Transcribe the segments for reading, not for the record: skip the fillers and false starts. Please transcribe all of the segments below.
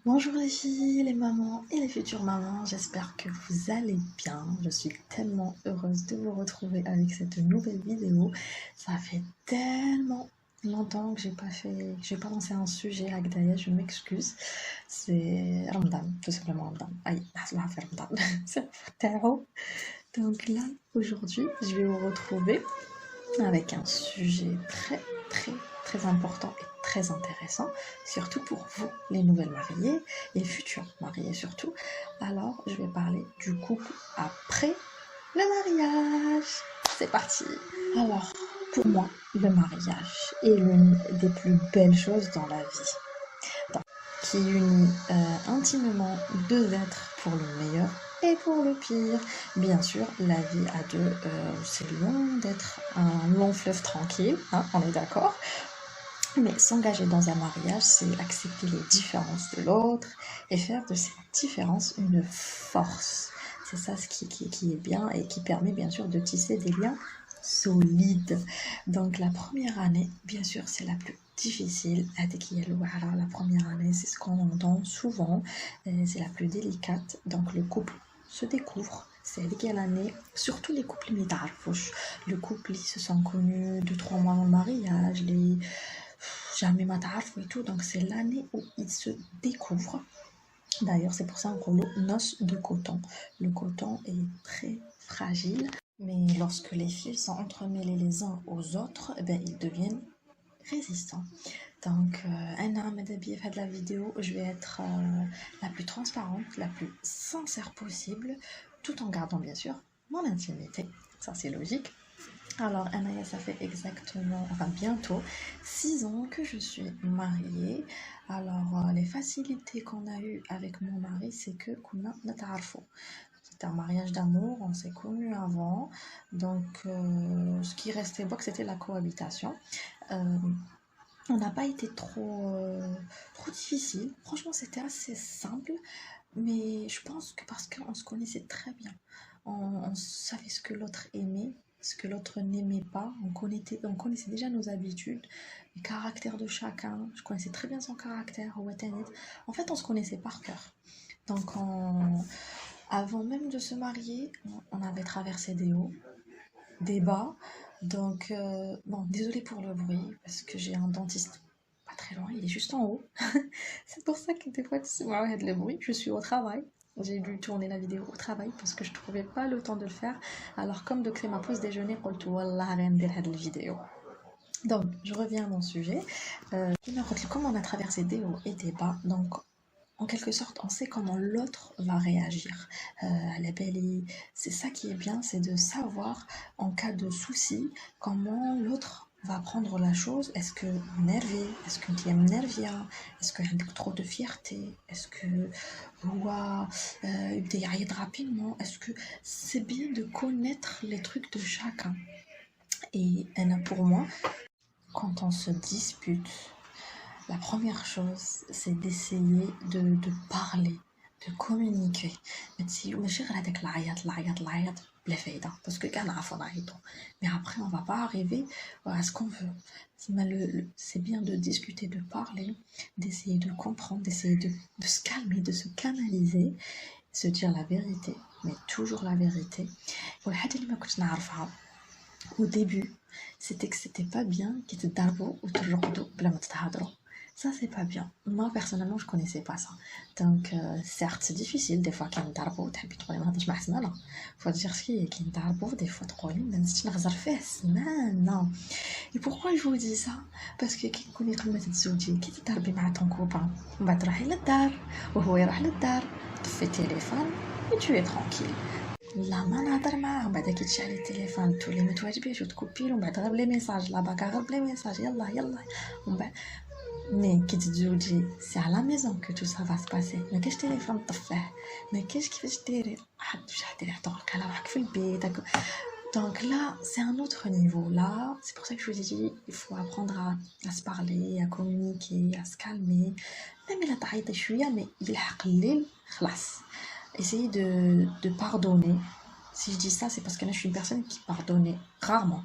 Bonjour les filles, les mamans et les futures mamans, j'espère que vous allez bien. Je suis tellement heureuse de vous retrouver avec cette nouvelle vidéo. Ça fait tellement longtemps que j'ai pas lancé un sujet avec Daya, je m'excuse. C'est Ramadan, tout simplement Ramadan. Aïe, ça fait Ramadan. C'est tellement. Donc là, aujourd'hui, je vais vous retrouver avec un sujet très important et très intéressant, surtout pour vous, les nouvelles mariées et futures mariées surtout. Alors, je vais parler du couple après le mariage. C'est parti. Alors, pour moi, le mariage est l'une des plus belles choses dans la vie, qui unit intimement deux êtres pour le meilleur et pour le pire. Bien sûr, la vie à deux, c'est loin d'être un long fleuve tranquille, hein, on est d'accord. Mais s'engager dans un mariage, c'est accepter les différences de l'autre et faire de ces différences une force. C'est ça ce qui est bien et qui permet bien sûr de tisser des liens solides. Donc la première année, bien sûr, c'est la plus difficile. La première année, c'est ce qu'on entend souvent. C'est la plus délicate. Donc le couple se découvre. C'est l'année, surtout les couples mitarfouch. Le couple, ils se sont connus 2-3 mois dans le mariage, jamais matarf et tout. Donc c'est l'année où ils se découvrent. D'ailleurs, c'est pour ça qu'on dit noces de coton. Le coton est très fragile, mais lorsque les fils sont entremêlés les uns aux autres, eh bien, ils deviennent résistants. Donc, de la vidéo, je vais être la plus transparente, la plus sincère possible, tout en gardant bien sûr mon intimité. Ça, c'est logique. Alors, Anaya, ça fait exactement, enfin bientôt 6 ans que je suis mariée. Alors, les facilités qu'on a eues avec mon mari, c'est que kuna natarfo. C'était un mariage d'amour, on s'est connus avant. Donc, ce qui restait bon, c'était la cohabitation. Euh, on n'a pas été trop difficile. Franchement, c'était assez simple. Mais je pense que parce qu'on se connaissait très bien, on savait ce que l'autre aimait, ce que l'autre n'aimait pas, on connaissait déjà nos habitudes, les caractères de chacun, je connaissais très bien son caractère, en fait on se connaissait par cœur. Donc avant même de se marier, on avait traversé des hauts, des bas, donc bon, désolée pour le bruit, parce que j'ai un dentiste pas très loin, il est juste en haut. C'est pour ça que des fois, tu vois, il y a le bruit. Je suis au travail. J'ai dû tourner la vidéo au travail parce que je trouvais pas le temps de le faire. Alors, comme de créer ma pause déjeuner, قلت والله غادي ندير هاد الفيديو. Donc, je reviens à mon sujet. Comme on a traversé des hauts et des bas, donc en quelque sorte, on sait comment l'autre va réagir. La belle, c'est ça qui est bien, c'est de savoir en cas de souci comment l'autre va prendre la chose. Est-ce que nerveux, est-ce que tu es nerveux, est-ce qu'il y a trop de fierté, est-ce que il y rapidement, est-ce que c'est bien de connaître les trucs de chacun. Et pour moi, quand on se dispute, la première chose, c'est d'essayer de parler, de communiquer. Parce que mais après, on va pas arriver à ce qu'on veut. C'est bien de discuter, de parler, d'essayer de comprendre, d'essayer de se calmer, de se canaliser, se dire la vérité, mais toujours la vérité. Au début, c'était que c'était pas bien qu'ils te darbent ou te jordent bla ma تتهضروا. Ça, c'est pas bien. Moi, personnellement, je connaissais pas ça. Donc, certes, c'est difficile des fois qu'ils me darbent. تحبي تقولي ما نهضرش مع سنانة. Faut dire ce qui est qu'ils me darbent. Des fois, تقولي ما نزيدش نغزر فيه سنانة. Et pourquoi je vous dis ça? Parce que كي تكوني قمة تزوجي كي تضربي مع ton copain ومن بعد تروحي للدار وهو يروح للدار طفي التليفون et tu es tranquille. لا ما نهضر معاه من بعد كي تشعلي التليفون تولي ما تواجبيش وتكوبيلو ومن بعد غير بلي ميساج لا باكا غير بلي ميساج يلا ومن بعد مي كي تتزوجي سي على ميزون كو تو سا فا سباسي ما كاينش تليفون طفيه ما كاينش كيفاش ديري واش ديري حطوك على روحك في البيت. Donc là, c'est un autre niveau. Là, c'est pour ça que je vous ai dit, il faut apprendre à se parler, à communiquer, à se calmer. Même il a تعيطي شوية, mais يلحق الليل خلاص. Essayez de pardonner. Si je dis ça, c'est parce que là, je suis une personne qui pardonnait rarement.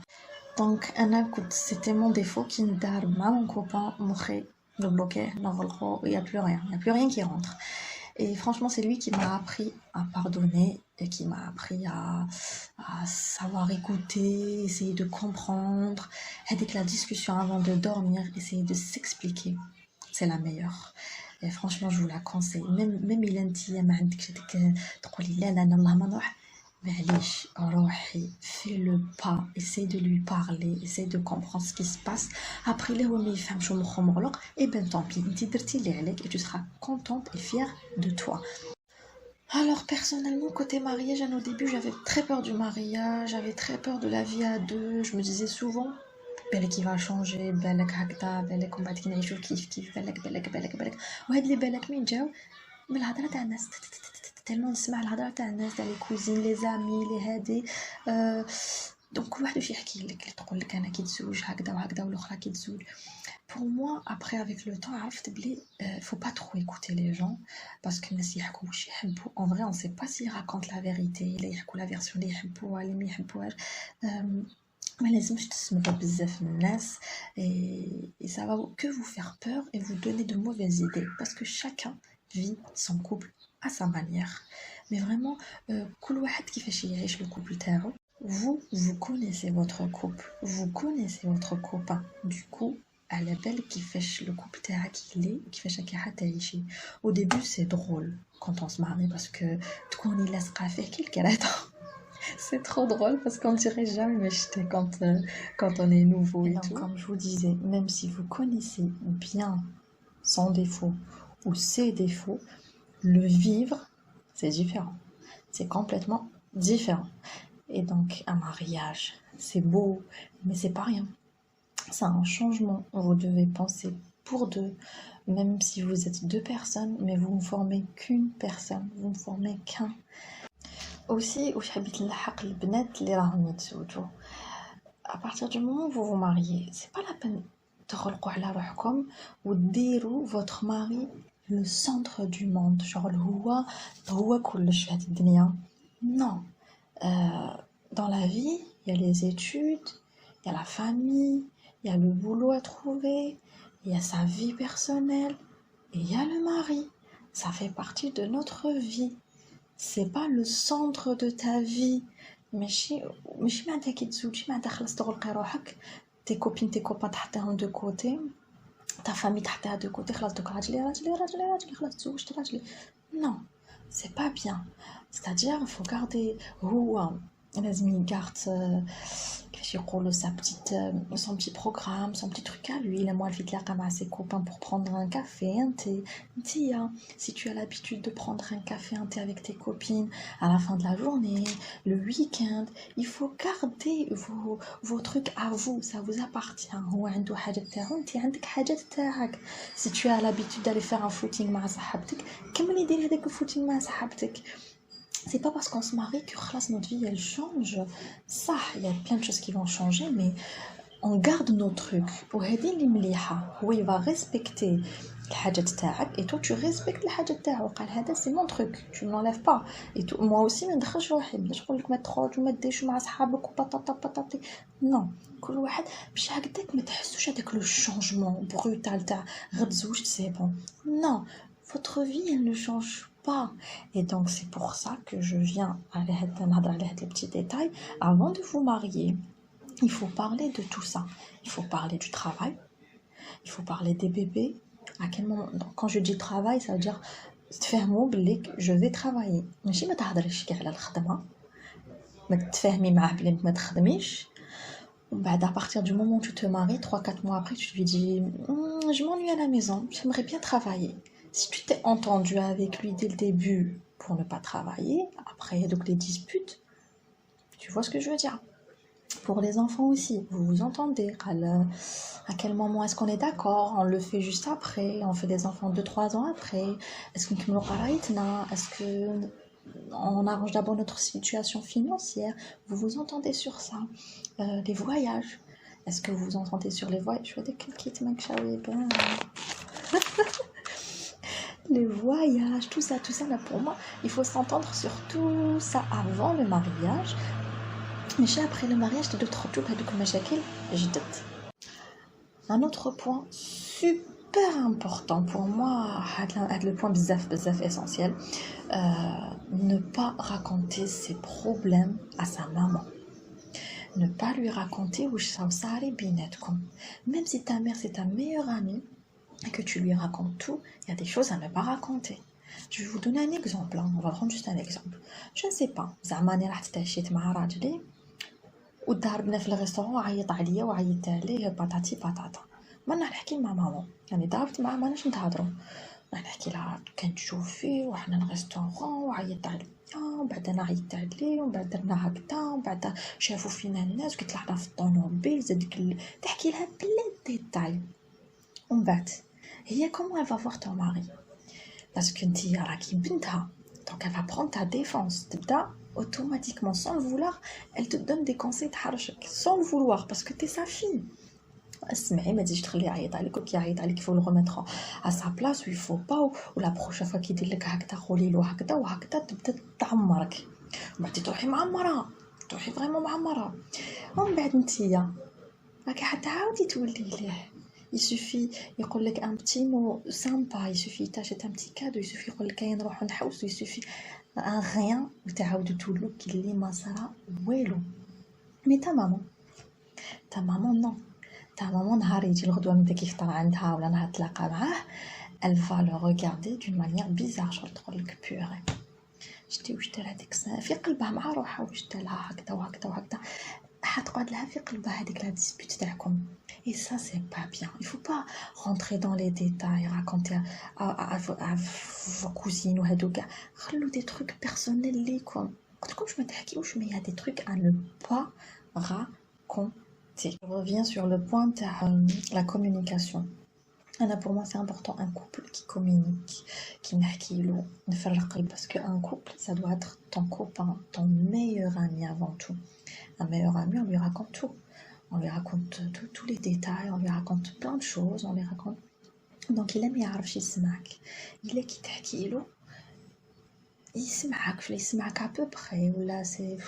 Donc, c'était mon défaut qui me dar mon copain, le bloquer, il n'y a plus rien, il n'y a plus rien qui rentre. Et franchement, c'est lui qui m'a appris à pardonner et qui m'a appris à savoir écouter, essayer de comprendre. Et dès que la discussion avant de dormir, essayer de s'expliquer, c'est la meilleure. Et franchement, je vous la conseille. Même il انتي ما عندكش هذيك تقولي لا لا لا الله ما نروح معليش روحي fais le pas, essaye de lui parler, essaye de comprendre ce qui se passe. Après les ما يفهمش ومخه مغلق, et ben tant pis, انتي درتي اللي عليك et tu seras contente et fière de toi. Alors personnellement, côté mariage, au début j'avais très peur du mariage, j'avais très peur de la vie à deux. Je me disais souvent بالك va changer, بالك هكذا, بالك ومن بعد كي نعيشو كيف بالك وهاد لي بالك مين جاو من الهضره تاع الناس. تالمون نسمع الهضره تاع الناس تاع لي كوزين لي زامي لي هادي دونك كل واحد واش يحكي لك تقول لك انا كي تزوج هكذا وهكذا والاخرى كي تزوج. Pour moi, après avec le temps, عرفت بلي faut pas trop écouter les gens parce que الناس يحكوا واش يحبوا. En vrai, on sait pas s'ils racontent la vérité, لا يحكوا la version اللي يحبوها اللي ما يحبوهاش. ما لازمش تسمعوا بزاف من الناس et ça va que vous faire peur et vous donner de mauvaises idées parce que chacun vit son couple à sa manière. Mais vraiment, كل واحد كيفاش يعيش le couple تاعو. Vous connaissez votre couple, vous connaissez votre copain. Du coup, على بالك كيفاش le couple تاعك il est كيفاش راكي حتعيشي. Au début, c'est drôle quand on se marie parce que تكوني لاصقه فيه كي الكراته. C'est trop drôle parce qu'on dirait jamais m'acheter quand on est nouveau et tout. Comme je vous disais, même si vous connaissez bien son défaut ou ses défauts, le vivre, c'est différent. C'est complètement différent. Et donc, un mariage, c'est beau, mais c'est pas rien. C'est un changement. Vous devez penser pour deux, même si vous êtes deux personnes, mais vous ne formez qu'une personne, vous ne formez qu'un. Aussi, واش حبيت نلحق البنات اللي راهم يتزوجوا. À partir du moment où vous vous mariez, c'est pas la peine تغلقوا على روحكم وديروا votre mari le centre du monde. Genre هو كلش في هذه الدنيا. Non. Dans la vie, il y a les études, il y a la famille, il y a le boulot à trouver, il y a sa vie personnelle et il y a le mari. Ça fait partie de notre vie. C'est pas le centre de ta vie. ماشي معناتها كي تزوجي معناتها خلاص تغلقي روحك. tes copines tes copains تحطيهم de côté, ta famille تحطيها de côté. خلاص دوك راجلي خلاص تزوجت راجلي. Non, c'est pas bien. C'est-à-dire il faut garder هو لازم يgarde كيفاش يقولوا son petit programme, son petit truc à lui. Moi, elle vient à ses copains pour prendre un café, un thé. Si tu as l'habitude de prendre un café, un thé avec tes copines à la fin de la journée, le week-end, il faut garder vos trucs à vous. Ça vous appartient. Si tu as l'habitude d'aller faire un footing مع صاحبتك, كملي ديري هذاك الفوتينغ مع صاحبتك. C'est pas parce qu'on se marie que notre vie elle change. Ça, il y a plein de choses qui vont changer, mais on garde nos trucs. Il va respecter الحاجات تاعك et toi tu respectes الحاجات تاعو. قال هذا c'est mon truc, tu ne l'enlèves pas. Et tout, moi aussi ما ندخلش روحي باش نقول لك ما تخرج وما ديرش مع صحابك وبطاطا. Non, كل واحد باش هكذاك ما تحسوش هذاك لو شانجمون بروتال تاع غير تزوجت c'est bon. Non, votre vie elle ne change pas. Et donc c'est pour ça que je viens aller les petits détails. Avant de vous marier, il faut parler de tout ça. Il faut parler du travail, il faut parler des bébés. À quel moment, donc, quand je dis travail, ça veut dire تفهموا بلي je vais travailler. ماشي ما تهضريش كاع على الخدمه, ما تفهمي معاه بلي ما تخدميش. ومن بعد à partir du moment où tu te maries, 3-4 mois après, tu lui dis je m'ennuie à la maison, j'aimerais bien travailler. Si tu t'es entendu avec lui dès le début pour ne pas travailler, après il y a donc les disputes. Tu vois ce que je veux dire? Pour les enfants aussi, vous vous entendez. À quel moment est-ce qu'on est d'accord? On le fait juste après, on fait des enfants 2-3 ans après. Est-ce que on arrange d'abord notre situation financière? Vous vous entendez sur ça? Les voyages. Est-ce que vous vous entendez sur les voyages? Je vois des kits les voyages, tout ça là, pour moi, il faut s'entendre sur tout ça avant le mariage. Mais après le mariage, tu dois te retrouver avec des machakil. Un autre point super important pour moi, le point bzaf essentiel, ne pas raconter ses problèmes à sa maman. Ne pas lui raconter où ça بيناتكم. Même si ta mère c'est ta meilleure amie et que tu lui racontes tout, il y a des choses à ne pas raconter. Je vais vous donner un exemple, on va prendre juste un exemple. Je ne sais pas, زعما أنا رحت تعشيت مع راجلي وضربنا في الريستورون وعيط عليا وعيطت عليه باتاتي باتاتا. ما نحكي مع ماما، يعني ضربت معاه ما نهضروا. نحكي لها كنت تشوفي وحنا الريستورون وعيطت عليا ومن بعد انا عيطت عليه ومن بعد درنا هكذا ومن بعد شافوا فينا الناس قلت لها حنا في الطوموبيل زادك تحكي لها بلا ديتاي. ومن بعد هي كومون elle va voir ton mari parce que نتيا راكي بنتها donc elle va prendre ta défense تبدا automatiquement sans le vouloir elle te donne des conseils تحرشك sans le vouloir parce que t'es sa fille. اسمعي ما تجيش تخليه يعيط عليك وكي يعيط عليك faut le remettre à sa place ou il faut pas ou la prochaine fois كيدير لك هكذا قولي له هكذا وهكذا تبدا تعمرك وبعد تروحي معمره تروحي فريمون معمره ومن بعد نتيا راكي حتعاودي تولي ليه. Il suffit يقول لك un petit mot sympa, il suffit t'achètes un petit cadeau, il suffit يقول لك كاين نروحو نحوسو, il suffit un rien وتعاودوا تولوا كلي ما صرا والو. مي ta maman non. Ta maman نهار يجي الغدوة من داك يفطر عندها ولا نهار تلاقى معاه elle va le regarder d'une manière bizarre شغل تقول لك purée شتي واش دار هذيك في قلبها مع روحها واش دار لها هكذا وهكذا وهكذا حتقعد لها في قلبها هذيك لا ديسبيوت تاعكم. Et ça c'est pas bien. Il faut pas rentrer dans les détails, raconter à vos cousines ou هادو كاع. خلوا des trucs personnels ليكم. قلت لكمش ما تحكيوش mais il y a des trucs à ne pas raconter. Je reviens sur le point de la communication. Pour moi, c'est important un couple qui communique, qui ne fait le parce qu'un couple, ça doit être ton copain, ton meilleur ami avant tout. Un meilleur ami, on lui raconte tout. On lui raconte tous les détails, on lui raconte plein de choses, on lui raconte. Donc, il aime يعرف يسمعك. Il est qui تحكي له يسمعك à peu près ولا c'est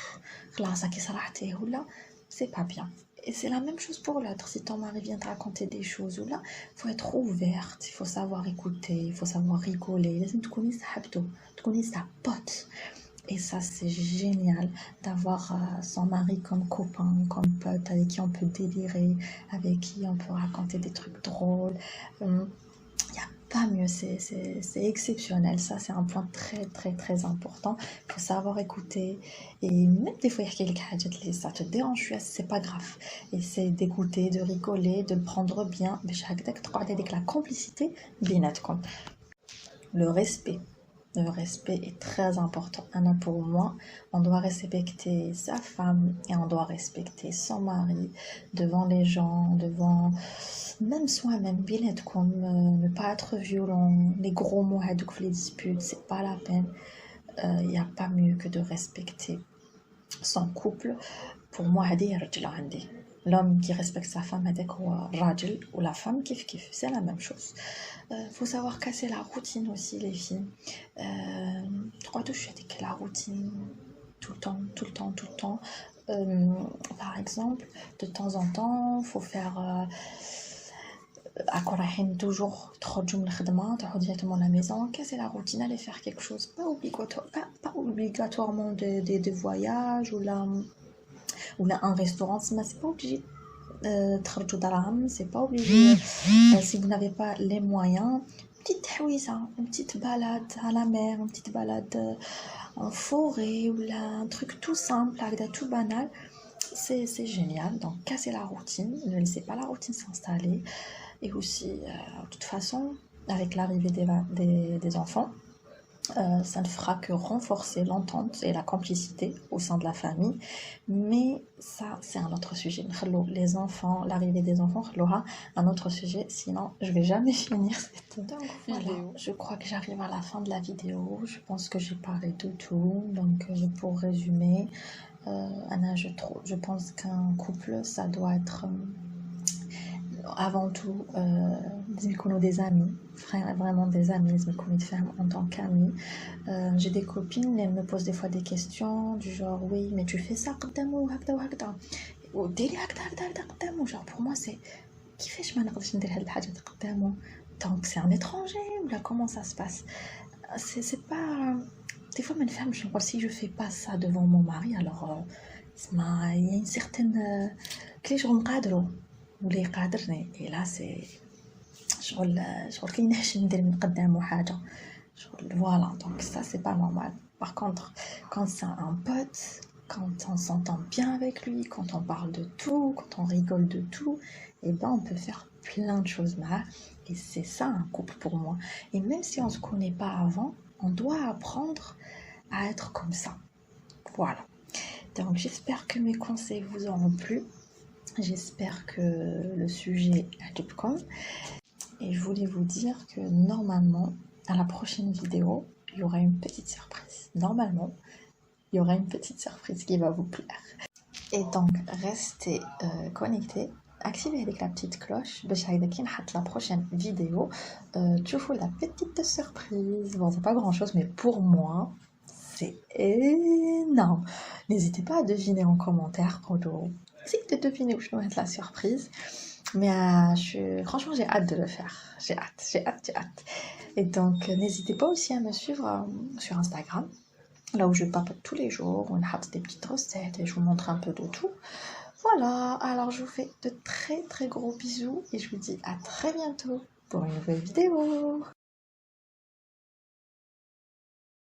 خلاص كي صرحتيه ولا c'est pas bien. Et c'est la même chose pour l'autre. Si ton mari vient te raconter des choses ou là, il faut être ouverte, il faut savoir écouter, il faut savoir rigoler. لازم تكوني صاحبته, تكوني sa pote. Et ça, c'est génial d'avoir son mari comme copain, comme pote, avec qui on peut délirer, avec qui on peut raconter des trucs drôles. Pas mieux, c'est exceptionnel. Ça, c'est un point très très très important. Il faut savoir écouter. Et même des fois, ça te dérange, c'est pas grave. Essaye d'écouter, de rigoler, de le prendre bien. Avec la complicité, le respect. Le respect est très important. Pour moi, on doit respecter sa femme et on doit respecter son mari devant les gens, devant même soi-même. Bien être comme ne pas être violent. Les gros mots, les disputes, c'est pas la peine. Il n'y a pas mieux que de respecter son couple. Pour moi, l'homme qui respecte sa femme ou la femme kif, c'est la même chose. Faut savoir casser la routine aussi, les filles. La routine tout le temps. Par exemple, de temps en temps, faut faire toujours تخرجوا من الخدمة تروحوا directement à la maison, casser la routine, aller faire quelque chose, pas obligatoirement des voyages ou là un restaurant, c'est pas obligé تخرجوا دراهم, c'est pas obligé si vous n'avez pas les moyens. Petite تحويسة, une petite balade à la mer, une petite balade en forêt ou là un truc tout simple, tout banal, c'est génial. Donc casser la routine, ne laissez pas la routine s'installer. Et aussi, de toute façon, avec l'arrivée des enfants, ça ne fera que renforcer l'entente et la complicité au sein de la famille. Mais ça, c'est un autre sujet. Les enfants, l'arrivée des enfants, un autre sujet. Sinon, je vais jamais finir cette vidéo. Je crois que j'arrive à la fin de la vidéo. Je pense que j'ai parlé de tout. Donc, pour résumer, je pense qu'un couple, ça doit être avant tout des amis, vraiment des amis, des femmes en tant qu'amis. J'ai des copines, elles me posent des fois des questions du genre oui mais tu fais ça genre pour moi c'est كيفاش ما نقدرش ندير هاد الحاجه قدامه Donc c'est un étranger ou là comment ça se passe? C'est pas... Des fois, même femme, genre, si je fais pas ça devant mon mari, alors il y a une certaine... كلي شغل نقادرو ولا يقادرني. Et là c'est شغل كي نحشم ندير من قدامه حاجة شغل voilà, donc ça c'est pas normal. Par contre, quand c'est un pote, quand on s'entend bien avec lui, quand on parle de tout, quand on rigole de tout, et ben on peut faire plein de choses mal. Et c'est ça un couple pour moi. Et même si on se connaît pas avant, on doit apprendre à être comme ça. Voilà. Donc j'espère que mes conseils vous auront plu. J'espère que le sujet a été comme. Et je voulais vous dire que normalement, à la prochaine vidéo, il y aura une petite surprise. Normalement, il y aura une petite surprise qui va vous plaire. Et donc, restez connectés. Activez avec la petite cloche. La prochaine vidéo, tu vois la petite surprise. Bon, c'est pas grand chose, mais pour moi, c'est énorme. N'hésitez pas à deviner en commentaire. Essayez de deviner où je dois être la surprise. Mais franchement, j'ai hâte de le faire. J'ai hâte. Et donc, n'hésitez pas aussi à me suivre sur Instagram, là où je papote tous les jours, on a des petites recettes et je vous montre un peu de tout. Voilà, alors je vous fais de très très gros bisous et je vous dis à très bientôt pour une nouvelle vidéo.